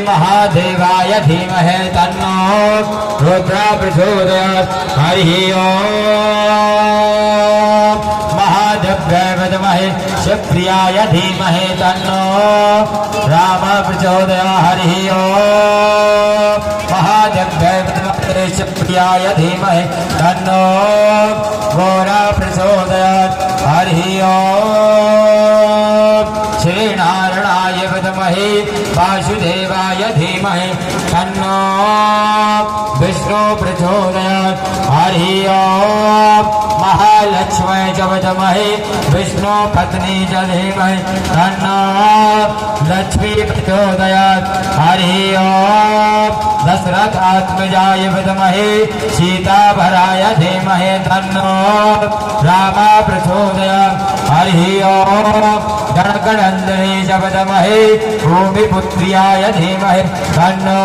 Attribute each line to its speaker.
Speaker 1: महादेवाय धीमहि तन्नो रुद्र प्रचोदयात् हरिः ओम् महादेव्यै विद्महे शिवप्रियाय धीमहि तन्नो राम प्रचोदयात् हरिः ओम् महादेव्यै विद्महे शिवप्रियाय धीमहि तन्नो घोर प्रचोदयात् हरिः ओम् श्रीनारायणाय विद्महे वासुदेवाय धीमहि तन्नो विष्णु प्रचोदयात् हरिः ओम् महालक्ष्मी च विद्महे विष्णु पत्नी च धीमहि तन्नो लक्ष्मी प्रचोदयात् हरिः ओम् दशरथात्मजाय विद्महे सीताभराय धीमहि तन्नो राम प्रचोदयात् हरिः ओम् गणगणन्दने च विद्महे भूमिपुत्र्याय धीमहि तन्नो